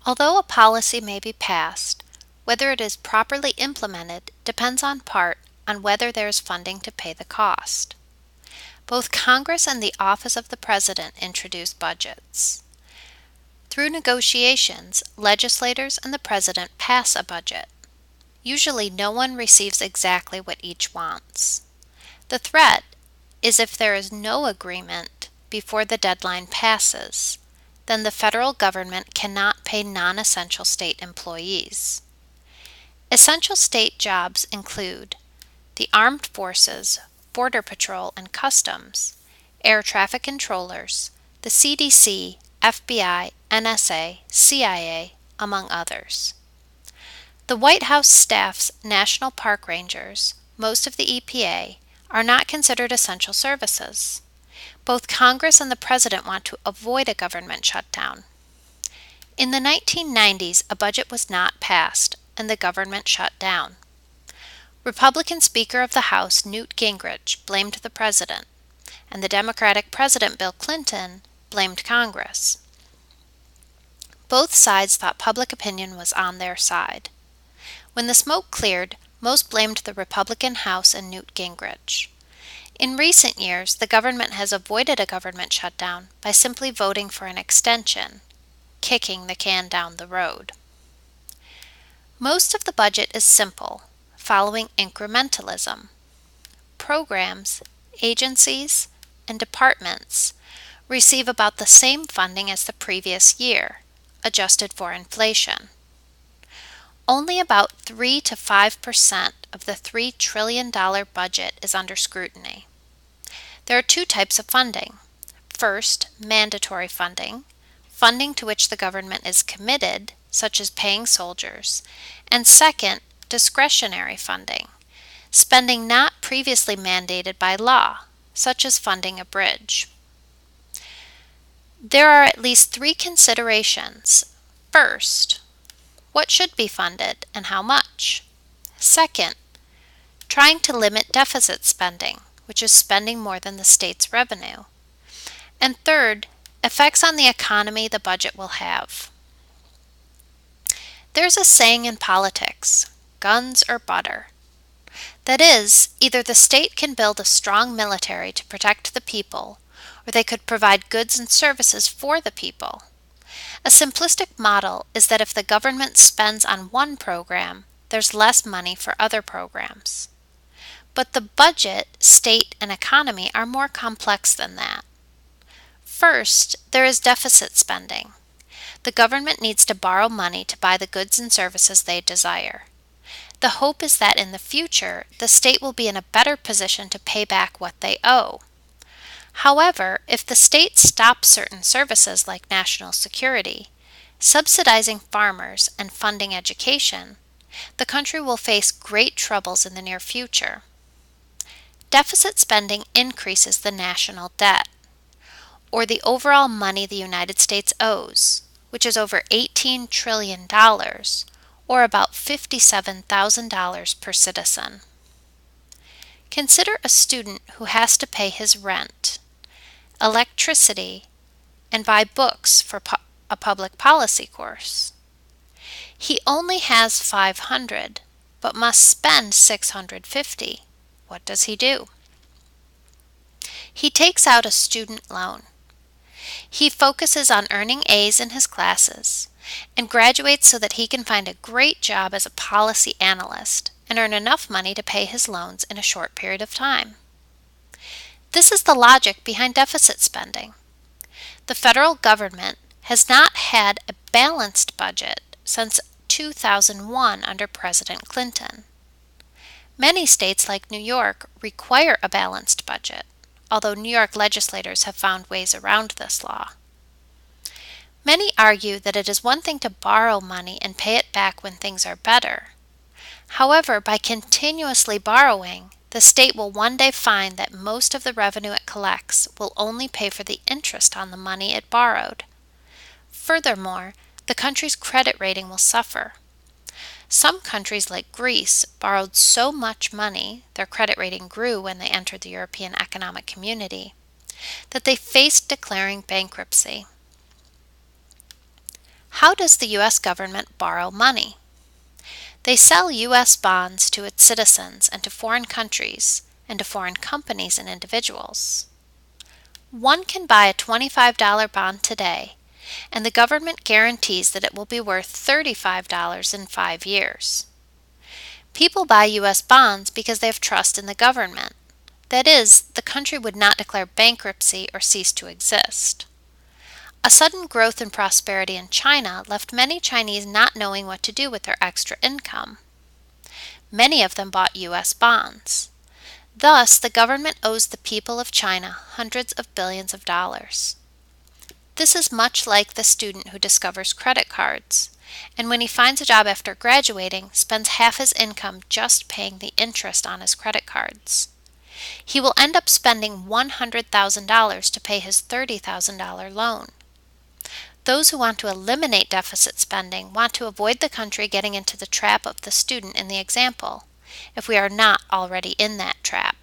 Although a policy may be passed, whether it is properly implemented depends in part on whether there is funding to pay the cost. Both Congress and the Office of the President introduce budgets. Through negotiations, legislators and the President pass a budget. Usually no one receives exactly what each wants. The threat is if there is no agreement before the deadline passes, then the federal government cannot pay non-essential state employees. Essential state jobs include the Armed Forces, Border Patrol and Customs, air traffic controllers, the CDC, FBI, NSA, CIA, among others. The White House staff's National Park Rangers, most of the EPA, are not considered essential services. Both Congress and the President want to avoid a government shutdown. In the 1990s, a budget was not passed and the government shut down. Republican Speaker of the House Newt Gingrich blamed the President, and the Democratic President Bill Clinton blamed Congress. Both sides thought public opinion was on their side. When the smoke cleared, most blamed the Republican House and Newt Gingrich. In recent years, the government has avoided a government shutdown by simply voting for an extension, kicking the can down the road. Most of the budget is simple, following incrementalism. Programs, agencies, and departments receive about the same funding as the previous year, adjusted for inflation. Only about 3 to 5% of the $3 trillion budget is under scrutiny. There are two types of funding. First, mandatory funding, funding to which the government is committed, such as paying soldiers, and second, discretionary funding, spending not previously mandated by law, such as funding a bridge. There are at least three considerations. First, what should be funded and how much? Second, trying to limit deficit spending, which is spending more than the state's revenue. And third, effects on the economy the budget will have. There's a saying in politics, guns or butter. That is, either the state can build a strong military to protect the people, or they could provide goods and services for the people. A simplistic model is that if the government spends on one program, there's less money for other programs. But the budget, state, and economy are more complex than that. First, there is deficit spending. The government needs to borrow money to buy the goods and services they desire. The hope is that in the future, the state will be in a better position to pay back what they owe. However, if the state stops certain services like national security, subsidizing farmers, and funding education, the country will face great troubles in the near future. Deficit spending increases the national debt, or the overall money the United States owes, which is over $18 trillion, or about $57,000 per citizen. Consider a student who has to pay his rent, electricity, and buy books for a public policy course. He only has $500, but must spend $650. What does he do? He takes out a student loan. He focuses on earning A's in his classes and graduates so that he can find a great job as a policy analyst and earn enough money to pay his loans in a short period of time. This is the logic behind deficit spending. The federal government has not had a balanced budget since 2001 under President Clinton. Many states like New York require a balanced budget, although New York legislators have found ways around this law. Many argue that it is one thing to borrow money and pay it back when things are better. However, by continuously borrowing, the state will one day find that most of the revenue it collects will only pay for the interest on the money it borrowed. Furthermore, the country's credit rating will suffer. Some countries like Greece borrowed so much money, their credit rating grew when they entered the European Economic Community, that they faced declaring bankruptcy. How does the U.S. government borrow money? They sell U.S. bonds to its citizens and to foreign countries and to foreign companies and individuals. One can buy a $25 bond today, and the government guarantees that it will be worth $35 in 5 years. People buy U.S. bonds because they have trust in the government. That is, the country would not declare bankruptcy or cease to exist. A sudden growth and prosperity in China left many Chinese not knowing what to do with their extra income. Many of them bought U.S. bonds. Thus, the government owes the people of China hundreds of billions of dollars. This is much like the student who discovers credit cards, and when he finds a job after graduating, spends half his income just paying the interest on his credit cards. He will end up spending $100,000 to pay his $30,000 loan. Those who want to eliminate deficit spending want to avoid the country getting into the trap of the student in the example, if we are not already in that trap.